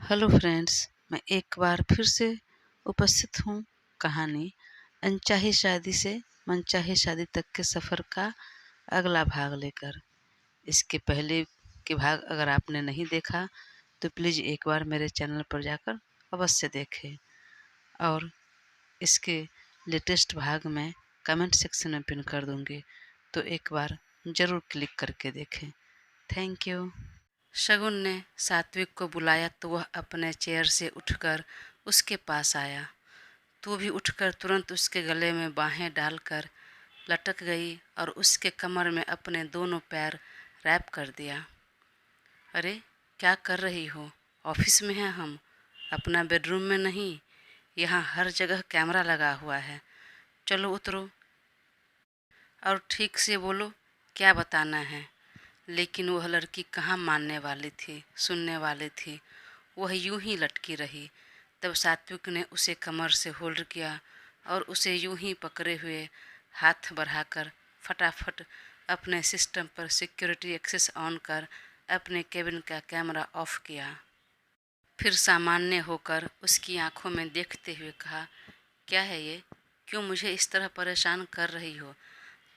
Hello friends, मैं एक बार फिर से उपस्थित हूँ कहानी अनचाही शादी से मनचाही शादी तक के सफ़र का अगला भाग लेकर। इसके पहले के भाग अगर आपने नहीं देखा तो प्लीज़ एक बार मेरे चैनल पर जाकर अवश्य देखें और इसके लेटेस्ट भाग मैं कमेंट सेक्शन में पिन कर दूँगी, तो एक बार ज़रूर क्लिक करके देखें। Thank you. शगुन ने सात्विक को बुलाया तो वह अपने चेयर से उठकर उसके पास आया। तू भी उठकर तुरंत उसके गले में बाहें डालकर लटक गई और उसके कमर में अपने दोनों पैर रैप कर दिया। अरे क्या कर रही हो? ऑफिस में हैं हम, अपना बेडरूम में नहीं। यहाँ हर जगह कैमरा लगा हुआ है। चलो उतरो और ठीक से बोलो, क्या बताना है। लेकिन वह लड़की कहाँ मानने वाली थी, सुनने वाली थी। वह यूं ही लटकी रही। तब सात्विक ने उसे कमर से होल्ड किया और उसे यूं ही पकड़े हुए हाथ बढ़ाकर फटाफट अपने सिस्टम पर सिक्योरिटी एक्सेस ऑन कर अपने केबिन का कैमरा ऑफ किया। फिर सामान्य होकर उसकी आंखों में देखते हुए कहा, क्या है ये? क्यों मुझे इस तरह परेशान कर रही हो?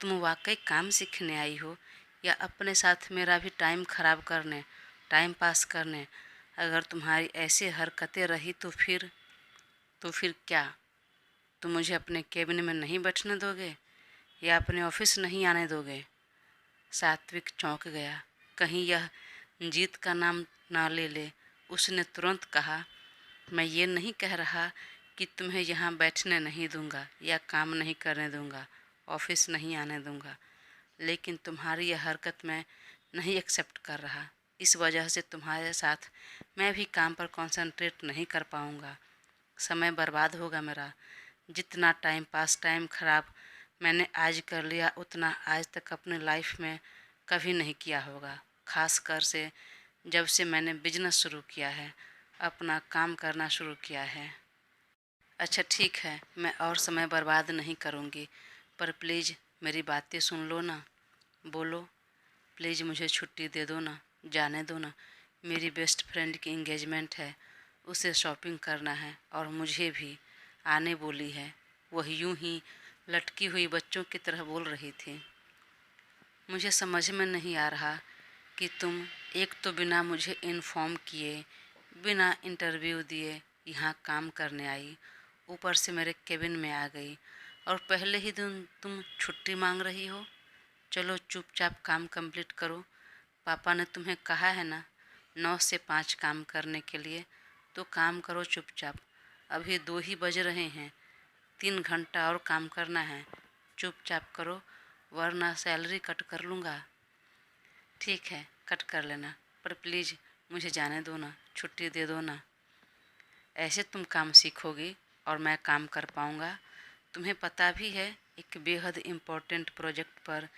तुम वाकई काम सीखने आई हो या अपने साथ मेरा भी टाइम खराब करने, टाइम पास करने? अगर तुम्हारी ऐसी हरकतें रही तो फिर क्या? तुम मुझे अपने केबिन में नहीं बैठने दोगे या अपने ऑफिस नहीं आने दोगे? सात्विक चौंक गया, कहीं यह जीत का नाम ना ले ले। उसने तुरंत कहा, मैं ये नहीं कह रहा कि तुम्हें यहाँ बैठने नहीं दूंगा या काम नहीं करने दूंगा, ऑफिस नहीं आने दूंगा, लेकिन तुम्हारी यह हरकत मैं नहीं एक्सेप्ट कर रहा। इस वजह से तुम्हारे साथ मैं भी काम पर कंसंट्रेट नहीं कर पाऊंगा। समय बर्बाद होगा मेरा। जितना टाइम पास, टाइम ख़राब मैंने आज कर लिया उतना आज तक अपने लाइफ में कभी नहीं किया होगा। ख़ास कर से जब से मैंने बिजनेस शुरू किया है, अपना काम करना शुरू किया है। अच्छा ठीक है, मैं और समय बर्बाद नहीं करूँगी, पर प्लीज़ मेरी बातें सुन लो ना। बोलो, प्लीज़ मुझे छुट्टी दे दो ना, जाने दो ना। मेरी बेस्ट फ्रेंड की इंगेजमेंट है, उसे शॉपिंग करना है और मुझे भी आने बोली है। वह यूं ही लटकी हुई बच्चों की तरह बोल रही थी। मुझे समझ में नहीं आ रहा कि तुम एक तो बिना मुझे इन्फॉर्म किए, बिना इंटरव्यू दिए यहाँ काम करने आई, ऊपर से मेरे केबिन में आ गई और पहले ही दिन तुम छुट्टी मांग रही हो। चलो चुपचाप काम कंप्लीट करो। पापा ने तुम्हें कहा है ना 9 से 5 काम करने के लिए, तो काम करो चुपचाप। अभी 2 ही बज रहे हैं, 3 घंटा और काम करना है। चुपचाप करो वरना सैलरी कट कर लूँगा। ठीक है, कट कर लेना, पर प्लीज़ मुझे जाने दो ना, छुट्टी दे दो ना। ऐसे तुम काम सीखोगी और मैं काम कर पाऊँगा? तुम्हें पता भी है एक बेहद इम्पोर्टेंट प्रोजेक्ट पर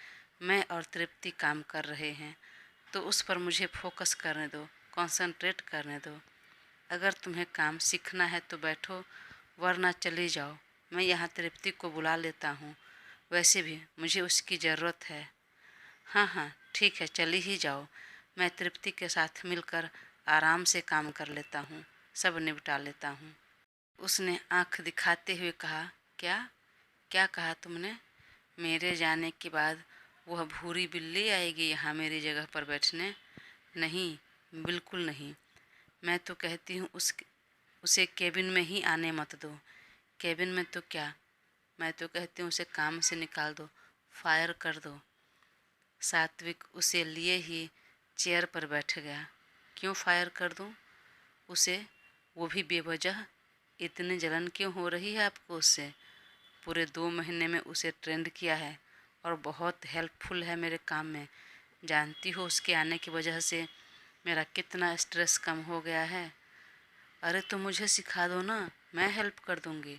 मैं और तृप्ति काम कर रहे हैं, तो उस पर मुझे फोकस करने दो, कंसंट्रेट करने दो। अगर तुम्हें काम सीखना है तो बैठो, वरना चली जाओ। मैं यहाँ तृप्ति को बुला लेता हूँ, वैसे भी मुझे उसकी ज़रूरत है। हाँ हाँ ठीक है, चली ही जाओ। मैं तृप्ति के साथ मिलकर आराम से काम कर लेता हूँ, सब निपटा लेता हूँ। उसने आंख दिखाते हुए कहा, क्या क्या कहा तुमने? मेरे जाने के बाद वह भूरी बिल्ली आएगी यहाँ मेरी जगह पर बैठने? नहीं, बिल्कुल नहीं। मैं तो कहती हूँ उसे केबिन में ही आने मत दो। केबिन में तो क्या, मैं तो कहती हूँ उसे काम से निकाल दो, फायर कर दो। सात्विक उसे लिए ही चेयर पर बैठ गया। क्यों फायर कर दूँ उसे? वो भी बेवजह? इतनी जलन क्यों हो रही है आपको उससे? पूरे 2 महीने में उसे ट्रेंड किया है और बहुत हेल्पफुल है मेरे काम में। जानती हो उसके आने की वजह से मेरा कितना स्ट्रेस कम हो गया है। अरे तो मुझे सिखा दो ना, मैं हेल्प कर दूँगी।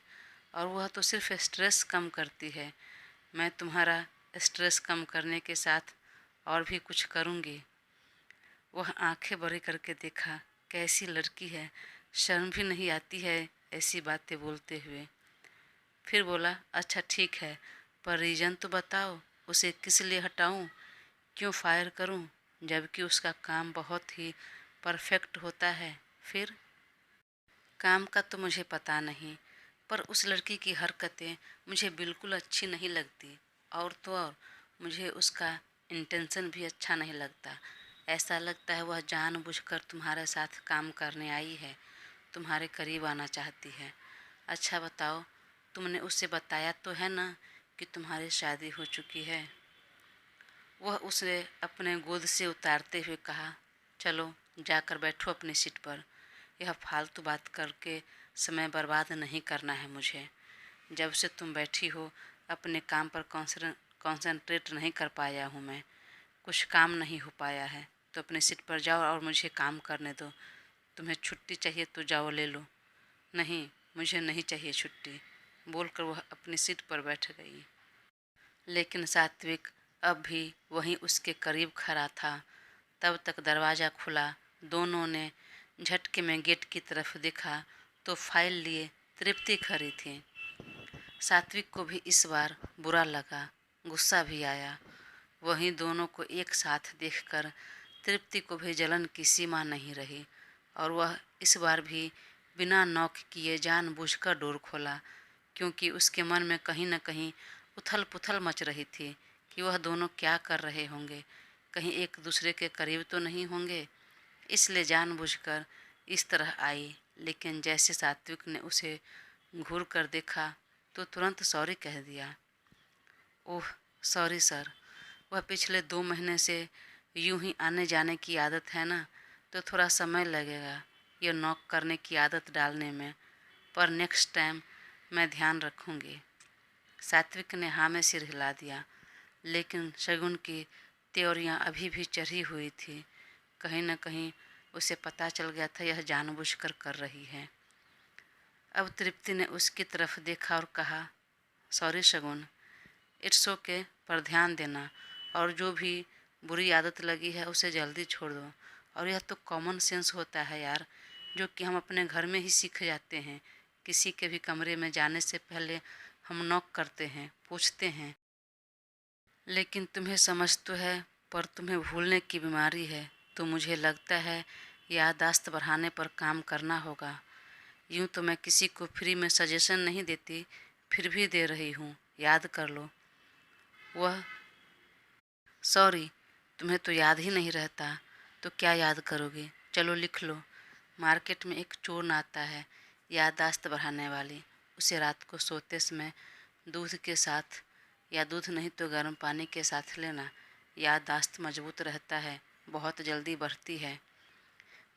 और वह तो सिर्फ स्ट्रेस कम करती है। मैं तुम्हारा स्ट्रेस कम करने के साथ और भी कुछ करूँगी। वह आंखें बड़ी करके देखा, कैसी लड़की है, शर्म भी नहीं आती है ऐसी बातें बोलते हुए। फिर बोला, अच्छा ठीक है, पर रीज़न तो बताओ, उसे किस लिए हटाऊं, क्यों फायर करूं, जबकि उसका काम बहुत ही परफेक्ट होता है। फिर काम का तो मुझे पता नहीं, पर उस लड़की की हरकतें मुझे बिल्कुल अच्छी नहीं लगती। और तो और मुझे उसका इंटेंशन भी अच्छा नहीं लगता। ऐसा लगता है वह जानबूझकर तुम्हारे साथ काम करने आई है, तुम्हारे करीब आना चाहती है। अच्छा बताओ, तुमने उससे बताया तो है ना कि तुम्हारी शादी हो चुकी है? वह उसे अपने गोद से उतारते हुए कहा, चलो जाकर बैठो अपनी सीट पर। यह फालतू बात करके समय बर्बाद नहीं करना है मुझे। जब से तुम बैठी हो अपने काम पर कंसंट्रेट नहीं कर पाया हूँ मैं। कुछ काम नहीं हो पाया है तो अपनी सीट पर जाओ और मुझे काम करने दो। तुम्हें छुट्टी चाहिए तो जाओ ले लो। नहीं, मुझे नहीं चाहिए छुट्टी, बोलकर वह अपनी सीट पर बैठ गई। लेकिन सात्विक अब भी वहीं उसके करीब खड़ा था। तब तक दरवाज़ा खुला। दोनों ने झटके में गेट की तरफ देखा तो फाइल लिए तृप्ति खड़ी थी। सात्विक को भी इस बार बुरा लगा, गुस्सा भी आया। वहीं दोनों को एक साथ देखकर तृप्ति को भी जलन की सीमा नहीं रही और वह इस बार भी बिना नॉक किए जानबूझकर डोर खोला, क्योंकि उसके मन में कहीं न कहीं उथल पुथल मच रही थी कि वह दोनों क्या कर रहे होंगे, कहीं एक दूसरे के करीब तो नहीं होंगे। इसलिए जानबूझकर इस तरह आई। लेकिन जैसे सात्विक ने उसे घूर कर देखा तो तुरंत सॉरी कह दिया। ओह सॉरी सर, वह पिछले 2 महीने से यूं ही आने जाने की आदत है ना, तो थोड़ा समय लगेगा ये नॉक करने की आदत डालने में, पर नेक्स्ट टाइम मैं ध्यान रखूंगी। सात्विक ने हाँ में सिर हिला दिया, लेकिन शगुन की त्योरियां अभी भी चढ़ी हुई थी। कहीं न कहीं उसे पता चल गया था यह जानबूझकर कर रही है। अब तृप्ति ने उसकी तरफ देखा और कहा, सॉरी शगुन, इट्स ओके, पर ध्यान देना और जो भी बुरी आदत लगी है उसे जल्दी छोड़ दो। और यह तो कॉमन सेंस होता है यार, जो कि हम अपने घर में ही सीख जाते हैं। किसी के भी कमरे में जाने से पहले हम नॉक करते हैं, पूछते हैं। लेकिन तुम्हें समझ तो है, पर तुम्हें भूलने की बीमारी है, तो मुझे लगता है याददाश्त बढ़ाने पर काम करना होगा। यूं तो मैं किसी को फ्री में सजेशन नहीं देती, फिर भी दे रही हूँ, याद कर लो। वह, सॉरी, तुम्हें तो याद ही नहीं रहता, तो क्या याद करोगे? चलो लिख लो। मार्केट में एक चूर्ण आता है याददाश्त बढ़ाने वाली, उसे रात को सोते समय दूध के साथ या दूध नहीं तो गर्म पानी के साथ लेना। याददाश्त मजबूत रहता है, बहुत जल्दी बढ़ती है।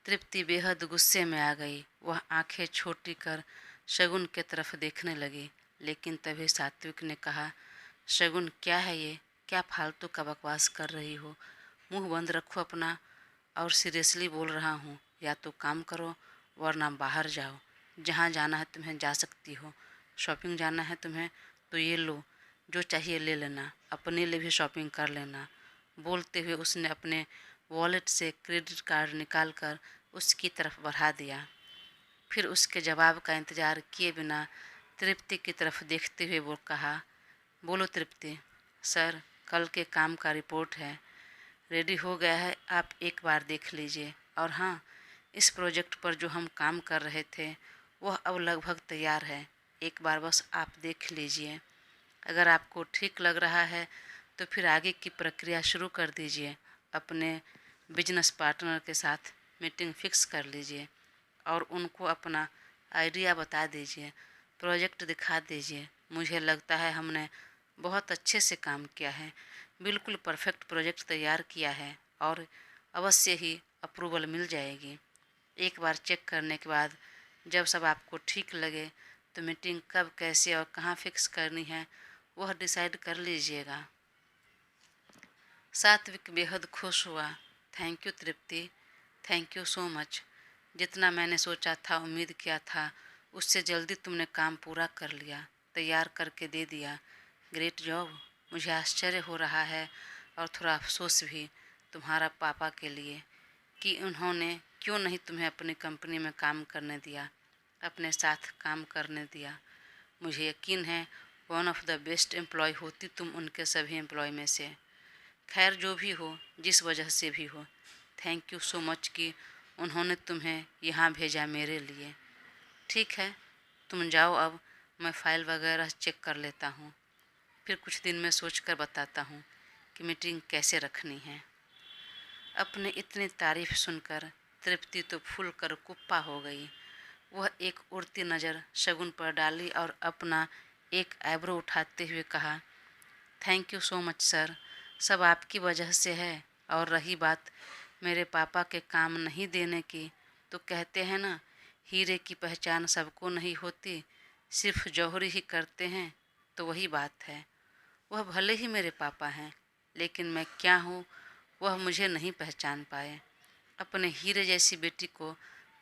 तृप्ति बेहद गुस्से में आ गई। वह आंखें छोटी कर शगुन के तरफ देखने लगी, लेकिन तभी सात्विक ने कहा, शगुन क्या है ये? क्या फालतू का बकवास कर रही हो? मुंह बंद रखो अपना। और सीरियसली बोल रहा हूँ, या तो काम करो वरना बाहर जाओ। जहाँ जाना है तुम्हें जा सकती हो। शॉपिंग जाना है तुम्हें तो ये लो, जो चाहिए ले लेना, अपने लिए भी शॉपिंग कर लेना। बोलते हुए उसने अपने वॉलेट से क्रेडिट कार्ड निकालकर उसकी तरफ बढ़ा दिया। फिर उसके जवाब का इंतज़ार किए बिना तृप्ति की तरफ देखते हुए वो कहा, बोलो तृप्ति। सर, कल के काम का रिपोर्ट है, रेडी हो गया है, आप एक बार देख लीजिए। और हाँ, इस प्रोजेक्ट पर जो हम काम कर रहे थे वह अब लगभग तैयार है, एक बार बस आप देख लीजिए। अगर आपको ठीक लग रहा है तो फिर आगे की प्रक्रिया शुरू कर दीजिए। अपने बिजनेस पार्टनर के साथ मीटिंग फिक्स कर लीजिए और उनको अपना आइडिया बता दीजिए, प्रोजेक्ट दिखा दीजिए। मुझे लगता है हमने बहुत अच्छे से काम किया है, बिल्कुल परफेक्ट प्रोजेक्ट तैयार किया है और अवश्य ही अप्रूवल मिल जाएगी। एक बार चेक करने के बाद जब सब आपको ठीक लगे तो मीटिंग कब, कैसे और कहाँ फिक्स करनी है वह डिसाइड कर लीजिएगा। सात्विक बेहद खुश हुआ। Thank you Tripti, thank you so much. जितना मैंने सोचा था, उम्मीद किया था, उससे जल्दी तुमने काम पूरा कर लिया, तैयार करके दे दिया। Great job. मुझे आश्चर्य हो रहा है और थोड़ा अफसोस भी तुम्हारा पापा के लिए कि उन्होंने क्यों नहीं तुम्हें अपनी कंपनी में काम करने दिया, अपने साथ काम करने दिया। मुझे यकीन है one of the best employ होती तुम उनके सभी एम्प्लॉय में से। खैर जो भी हो, जिस वजह से भी हो, थैंक यू सो मच कि उन्होंने तुम्हें यहाँ भेजा मेरे लिए। ठीक है, तुम जाओ अब, मैं फ़ाइल वगैरह चेक कर लेता हूँ। फिर कुछ दिन में सोच कर बताता हूँ कि मीटिंग कैसे रखनी है। अपने इतनी तारीफ सुनकर तृप्ति तो फूल कर कुप्पा हो गई। वह एक उड़ती नज़र शगुन पर डाली और अपना एक आईब्रो उठाते हुए कहा, thank you so much sir, सब आपकी वजह से है। और रही बात मेरे पापा के काम नहीं देने की, तो कहते हैं ना, हीरे की पहचान सबको नहीं होती, सिर्फ जौहरी ही करते हैं, तो वही बात है। वह भले ही मेरे पापा हैं, लेकिन मैं क्या हूँ वह मुझे नहीं पहचान पाए। अपने हीरे जैसी बेटी को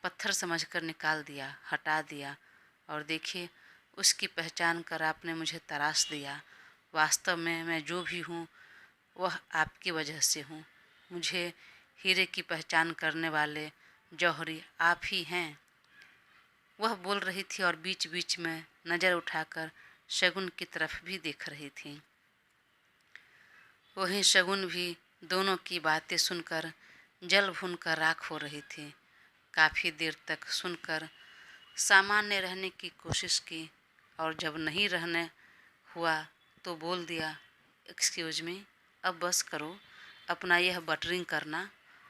पत्थर समझकर निकाल दिया, हटा दिया, और देखिए उसकी पहचान कर आपने मुझे तराश दिया। वास्तव में मैं जो भी हूँ वह आपकी वजह से हूँ। मुझे हीरे की पहचान करने वाले जौहरी आप ही हैं। वह बोल रही थी और बीच बीच में नज़र उठाकर शगुन की तरफ भी देख रही थी। वहीं शगुन भी दोनों की बातें सुनकर जल भून कर राख हो रही थी। काफ़ी देर तक सुनकर सामान्य रहने की कोशिश की, और जब नहीं रहने हुआ तो बोल दिया, एक्सक्यूज मी, अब बस करो, अपना यह बटरिंग करना,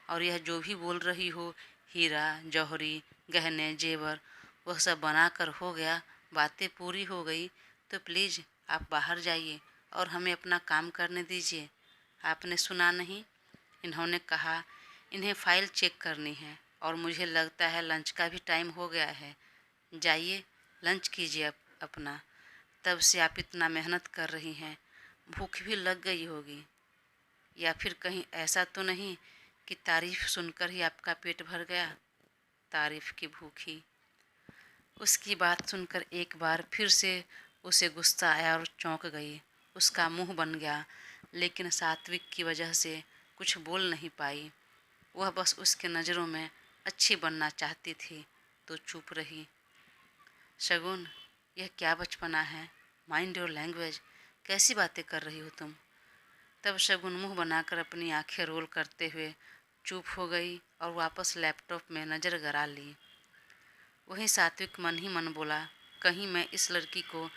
और यह जो भी बोल रही हो, हीरा जौहरी गहने जेवर, वह सब बनाकर हो गया, बातें पूरी हो गई, तो प्लीज़ आप बाहर जाइए और हमें अपना काम करने दीजिए। आपने सुना नहीं, इन्होंने कहा इन्हें फ़ाइल चेक करनी है, और मुझे लगता है लंच का भी टाइम हो गया है। जाइए लंच कीजिए अपना। तब से आप इतना मेहनत कर रही हैं, भूख भी लग गई होगी। या फिर कहीं ऐसा तो नहीं कि तारीफ सुनकर ही आपका पेट भर गया। तारीफ की भूखी। उसकी बात सुनकर एक बार फिर से उसे गुस्सा आया और चौंक गई। उसका मुंह बन गया, लेकिन सात्विक की वजह से कुछ बोल नहीं पाई। वह बस उसके नज़रों में अच्छी बनना चाहती थी, तो चुप रही। शगुन, यह क्या बचपना है, माइंड योर लैंग्वेज, कैसी बातें कर रही हो तुम। तब शगुन मुंह बनाकर अपनी आंखें रोल करते हुए चुप हो गई और वापस लैपटॉप में नज़र गड़ा ली। वहीं सात्विक मन ही मन बोला, कहीं मैं इस लड़की को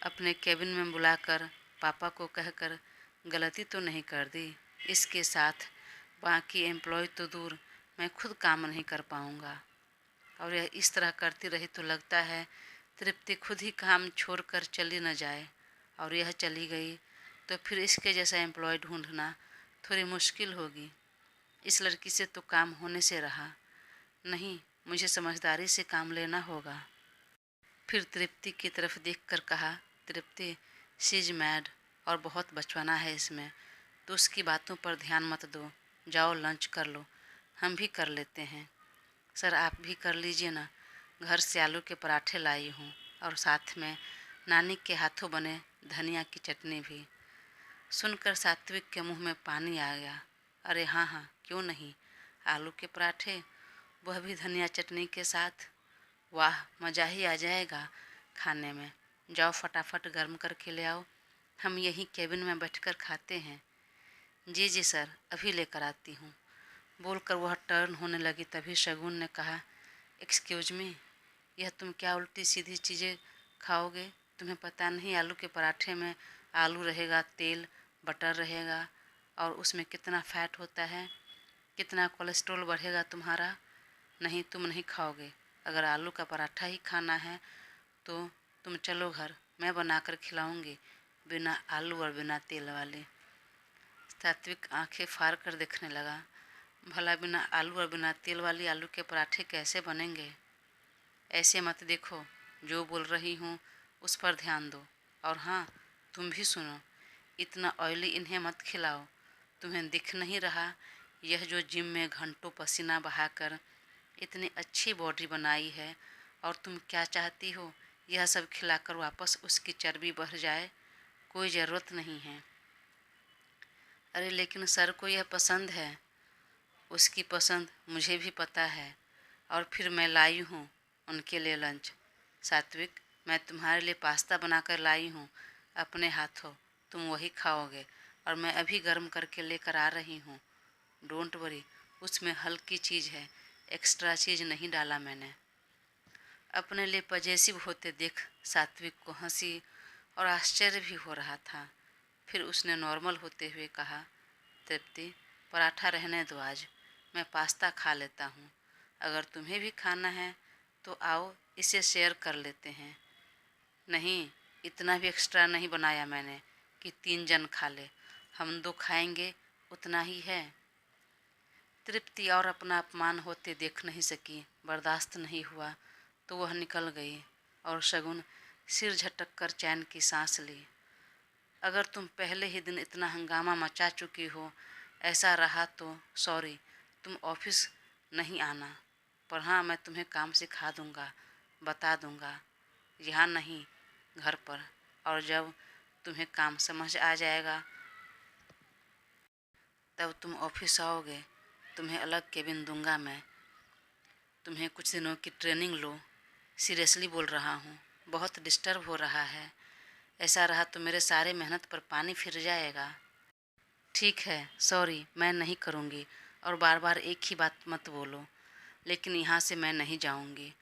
अपने केबिन में बुलाकर पापा को कहकर गलती तो नहीं कर दी। इसके साथ बाकी एम्प्लॉय तो दूर, मैं खुद काम नहीं कर पाऊँगा। और यह इस तरह करती रही तो लगता है तृप्ति खुद ही काम छोड़कर चली न जाए, और यह चली गई तो फिर इसके जैसा एम्प्लॉय ढूंढना थोड़ी मुश्किल होगी। इस लड़की से तो काम होने से रहा नहीं, मुझे समझदारी से काम लेना होगा। फिर तृप्ति की तरफ देखकर कहा, तृप्ति, शी इज मैड और बहुत बचपना है इसमें, तो उसकी बातों पर ध्यान मत दो। जाओ लंच कर लो, हम भी कर लेते हैं। सर आप भी कर लीजिए ना, घर से आलू के पराठे लाई हूँ, और साथ में नानी के हाथों बने धनिया की चटनी भी। सुनकर सात्विक के मुंह में पानी आ गया। अरे हाँ हाँ, क्यों नहीं, आलू के पराठे, वह भी धनिया चटनी के साथ, वाह मज़ा ही आ जाएगा खाने में। जाओ फटाफट गर्म करके ले आओ, हम यहीं केबिन में बैठकर खाते हैं। जी जी सर, अभी लेकर आती हूँ। बोलकर वह टर्न होने लगी, तभी शगुन ने कहा, एक्सक्यूज मी, यह तुम क्या उल्टी सीधी चीज़ें खाओगे। तुम्हें पता नहीं आलू के पराठे में आलू रहेगा, तेल बटर रहेगा, और उसमें कितना फैट होता है, कितना कोलेस्ट्रॉल बढ़ेगा तुम्हारा। नहीं, तुम नहीं खाओगे। अगर आलू का पराठा ही खाना है तो तुम चलो घर, मैं बनाकर खिलाऊंगी, बिना आलू और बिना तेल वाले। सात्विक आंखें फाड़ कर देखने लगा, भला बिना आलू और बिना तेल वाली आलू के पराठे कैसे बनेंगे। ऐसे मत देखो, जो बोल रही हूँ उस पर ध्यान दो। और हाँ, तुम भी सुनो, इतना ऑयली इन्हें मत खिलाओ। तुम्हें दिख नहीं रहा, यह जो जिम में घंटों पसीना बहाकर इतनी अच्छी बॉडी बनाई है, और तुम क्या चाहती हो, यह सब खिलाकर वापस उसकी चर्बी बढ़ जाए। कोई ज़रूरत नहीं है। अरे लेकिन सर को यह पसंद है। उसकी पसंद मुझे भी पता है, और फिर मैं लाई हूँ उनके लिए लंच। सात्विक, मैं तुम्हारे लिए पास्ता बनाकर लाई हूँ अपने हाथों, तुम वही खाओगे, और मैं अभी गर्म करके लेकर आ रही हूँ। डोंट वरी, उसमें हल्की चीज़ है, एक्स्ट्रा चीज़ नहीं डाला मैंने। अपने लिए पजेसिव होते देख सात्विक को हंसी और आश्चर्य भी हो रहा था। फिर उसने नॉर्मल होते हुए कहा, तृप्ति, पराठा रहने दो, आज मैं पास्ता खा लेता हूँ। अगर तुम्हें भी खाना है तो आओ, इसे शेयर कर लेते हैं। नहीं, इतना भी एक्स्ट्रा नहीं बनाया मैंने कि 3 जन खा ले। हम 2 खाएंगे, उतना ही है। तृप्ति और अपना अपमान होते देख नहीं सकी, बर्दाश्त नहीं हुआ तो वह निकल गई और शगुन सिर झटक कर चैन की सांस ली। अगर तुम पहले ही दिन इतना हंगामा मचा चुकी हो, ऐसा रहा तो सॉरी, तुम ऑफिस नहीं आना। पर हाँ, मैं तुम्हें काम सिखा दूंगा, बता दूंगा, यहाँ नहीं, घर पर। और जब तुम्हें काम समझ आ जाएगा तब तुम ऑफिस आओगे, तुम्हें अलग केबिन दूंगा मैं। तुम्हें कुछ दिनों की ट्रेनिंग लो। सीरियसली बोल रहा हूँ, बहुत डिस्टर्ब हो रहा है। ऐसा रहा तो मेरे सारे मेहनत पर पानी फिर जाएगा। ठीक है, सॉरी, मैं नहीं करूँगी और बार बार एक ही बात मत बोलो। लेकिन यहाँ से मैं नहीं जाऊँगी।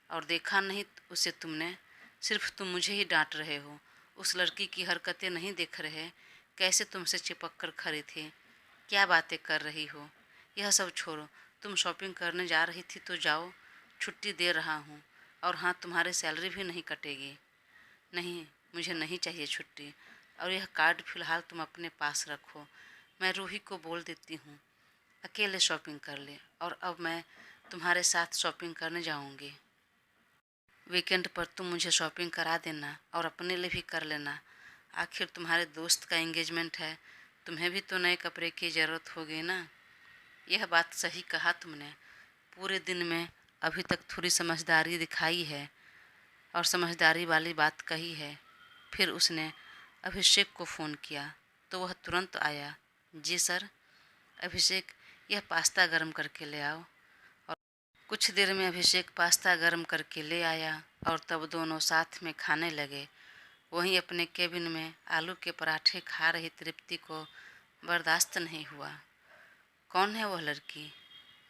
और देखा नहीं उसे तुमने, सिर्फ तुम मुझे ही डांट रहे हो। उस लड़की की हरकतें नहीं देख रहे, कैसे तुमसे चिपक कर खड़ी थी। क्या बातें कर रही हो। यह सब छोड़ो, तुम शॉपिंग करने जा रही थी तो जाओ, छुट्टी दे रहा हूँ। और हाँ, तुम्हारी सैलरी भी नहीं कटेगी। नहीं, मुझे नहीं चाहिए छुट्टी। और यह कार्ड फ़िलहाल तुम अपने पास रखो। मैं रूही को बोल देती हूँ, अकेले शॉपिंग कर ले। और अब मैं तुम्हारे साथ शॉपिंग करने जाऊँगी। वीकेंड पर तुम मुझे शॉपिंग करा देना और अपने लिए भी कर लेना। आखिर तुम्हारे दोस्त का एंगेजमेंट है, तुम्हें भी तो नए कपड़े की ज़रूरत होगी ना। यह बात सही कहा तुमने। पूरे दिन में अभी तक थोड़ी समझदारी दिखाई है और समझदारी वाली बात कही है। फिर उसने अभिषेक को फ़ोन किया तो वह तुरंत आया। जी सर। अभिषेक, यह पास्ता गर्म करके ले आओ। और कुछ देर में अभिषेक पास्ता गर्म करके ले आया और तब दोनों साथ में खाने लगे। वहीं अपने केबिन में आलू के पराठे खा रही तृप्ति को बर्दाश्त नहीं हुआ। कौन है वह लड़की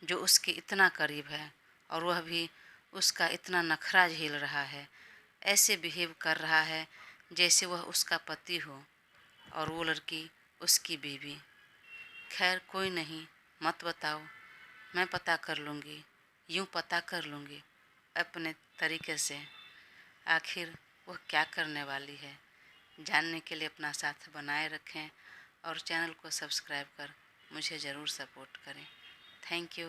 जो उसके इतना करीब है और वह भी उसका इतना नखरा झेल रहा है, ऐसे बिहेव कर रहा है जैसे वह उसका पति हो और वो लड़की उसकी बीवी। खैर कोई नहीं, मत बताओ, मैं पता कर लूँगी, यूँ पता कर लूँगी अपने तरीके से। आखिर वह क्या करने वाली है, जानने के लिए अपना साथ बनाए रखें और चैनल को सब्सक्राइब कर मुझे ज़रूर सपोर्ट करें। Thank you.